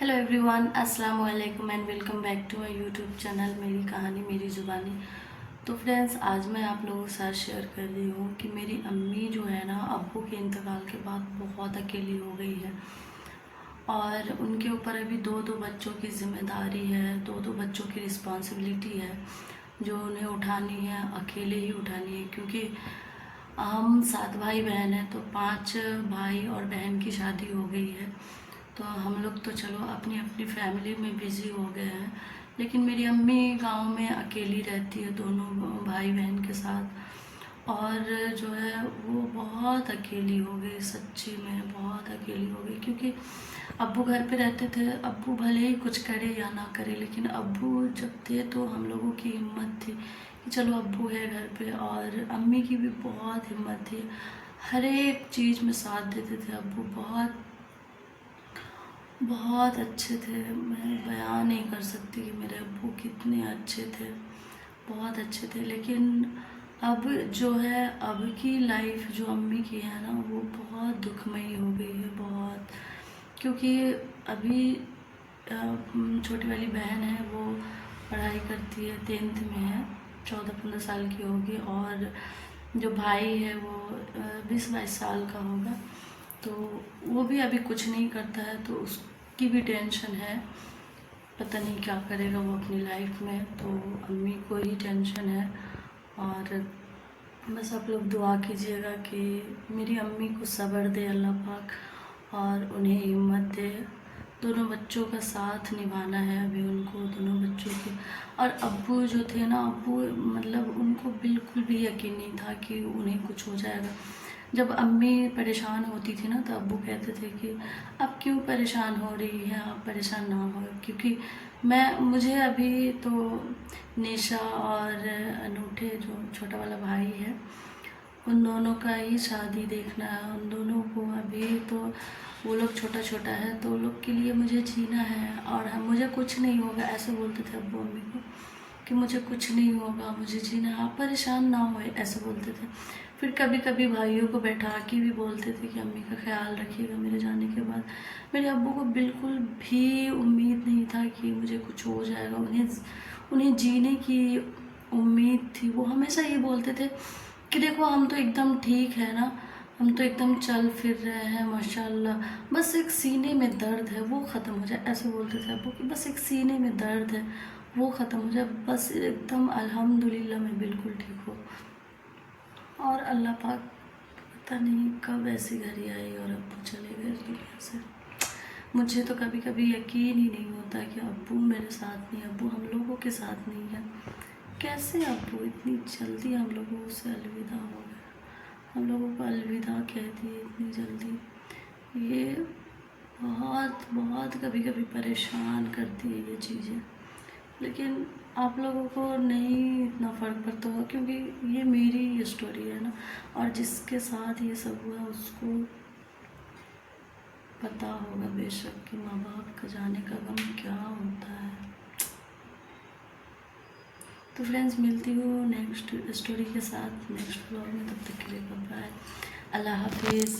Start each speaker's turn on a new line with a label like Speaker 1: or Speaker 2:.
Speaker 1: Hello everyone, अस्सलाम वालेकुम and welcome back to my YouTube channel मेरी कहानी मेरी ज़ुबानी। तो फ्रेंड्स, आज मैं आप लोगों के साथ शेयर कर रही हूँ कि मेरी अम्मी जो है ना, अब्बू के इंतकाल के बाद बहुत अकेली हो गई है और उनके ऊपर अभी दो दो बच्चों की ज़िम्मेदारी है, दो दो बच्चों की रिस्पॉन्सिबिलिटी है जो उन्हें उठानी है, अकेले ही उठानी है। क्योंकि हम 7 भाई बहन हैं, तो 5 भाई और बहन की शादी हो गई है। तो हम लोग तो चलो अपनी अपनी फैमिली में बिज़ी हो गए हैं, लेकिन मेरी अम्मी गांव में अकेली रहती है दोनों भाई बहन के साथ। और जो है वो बहुत अकेली हो गई, सच्ची में बहुत अकेली हो गई। क्योंकि अब्बू घर पे रहते थे, अब्बू भले ही कुछ करे या ना करे, लेकिन अब्बू जब थे तो हम लोगों की हिम्मत थी कि चलो अब्बू है घर पे। और अम्मी की भी बहुत हिम्मत थी, हर एक चीज़ में साथ देते थे अब्बू। बहुत बहुत अच्छे थे, मैं बयान नहीं कर सकती कि मेरे अब्बू कितने अच्छे थे, बहुत अच्छे थे। लेकिन अब जो है, अब की लाइफ जो अम्मी की है ना, वो बहुत दुखमयी हो गई है, बहुत। क्योंकि अभी छोटी वाली बहन है, वो पढ़ाई करती है, 10th में है, 14-15 साल की होगी। और जो भाई है वो 20-22 साल का होगा। तो वो भी अभी कुछ नहीं करता है, तो उसकी भी टेंशन है, पता नहीं क्या करेगा वो अपनी लाइफ में। तो अम्मी को ही टेंशन है। और बस आप लोग दुआ कीजिएगा कि मेरी अम्मी को सब्र दे अल्लाह पाक और उन्हें हिम्मत दे। दोनों बच्चों का साथ निभाना है अभी उनको, दोनों बच्चों के। और अब्बू जो थे ना, अब्बू मतलब उनको बिल्कुल भी यकीन नहीं था कि उन्हें कुछ हो जाएगा। जब अम्मी परेशान होती थी ना, तो अब्बू कहते थे कि अब क्यों परेशान हो रही है, आप परेशान ना हो। क्योंकि मुझे अभी तो निशा और अनूठे जो छोटा वाला भाई है, उन दोनों का ही शादी देखना है। उन दोनों को अभी तो वो लोग छोटा छोटा है, तो वो लोग के लिए मुझे जीना है। और मुझे कुछ नहीं होगा, ऐसे बोलते थे अब्बू अम्मी को कि मुझे कुछ नहीं होगा, मुझे जीना है, आप परेशान ना हो, ऐसे बोलते थे। फिर कभी कभी भाइयों को बैठा के भी बोलते थे कि अम्मी का ख्याल रखिएगा मेरे जाने के बाद। मेरे अब्बू को बिल्कुल भी उम्मीद नहीं था कि मुझे कुछ हो जाएगा, उन्हें जीने की उम्मीद थी। वो हमेशा ये बोलते थे कि देखो हम तो एकदम ठीक है ना, हम तो एकदम चल फिर रहे हैं माशाल्लाह, बस एक सीने में दर्द है वो ख़त्म हो जाए, ऐसे बोलते थे अब्बू कि बस एक सीने में दर्द है वो ख़त्म हो जाए, बस एकदम अल्हम्दुलिल्लाह मैं बिल्कुल ठीक हूँ। और अल्लाह पाक पता नहीं कब ऐसी घड़ी आई और अब्बू चले गए इस दुनिया से। मुझे तो कभी कभी यकीन ही नहीं होता कि अब्बू मेरे साथ नहीं, अब्बू हम लोगों के साथ नहीं है। कैसे अब्बू इतनी जल्दी हम लोगों से अलविदा हो गए, हम लोगों को अलविदा कह दिए इतनी जल्दी। ये बहुत बहुत कभी कभी परेशान करती है ये चीज़ें। लेकिन आप लोगों को नहीं इतना फ़र्क पड़ता होगा, क्योंकि ये मेरी स्टोरी है ना। और जिसके साथ ये सब हुआ उसको पता होगा बेशक कि माँ बाप का जाने का गम क्या होता है। तो फ्रेंड्स, मिलती हूँ नेक्स्ट स्टोरी के साथ नेक्स्ट ब्लॉग में। तब तक के लिए बाय, अल्लाह हाफिज़।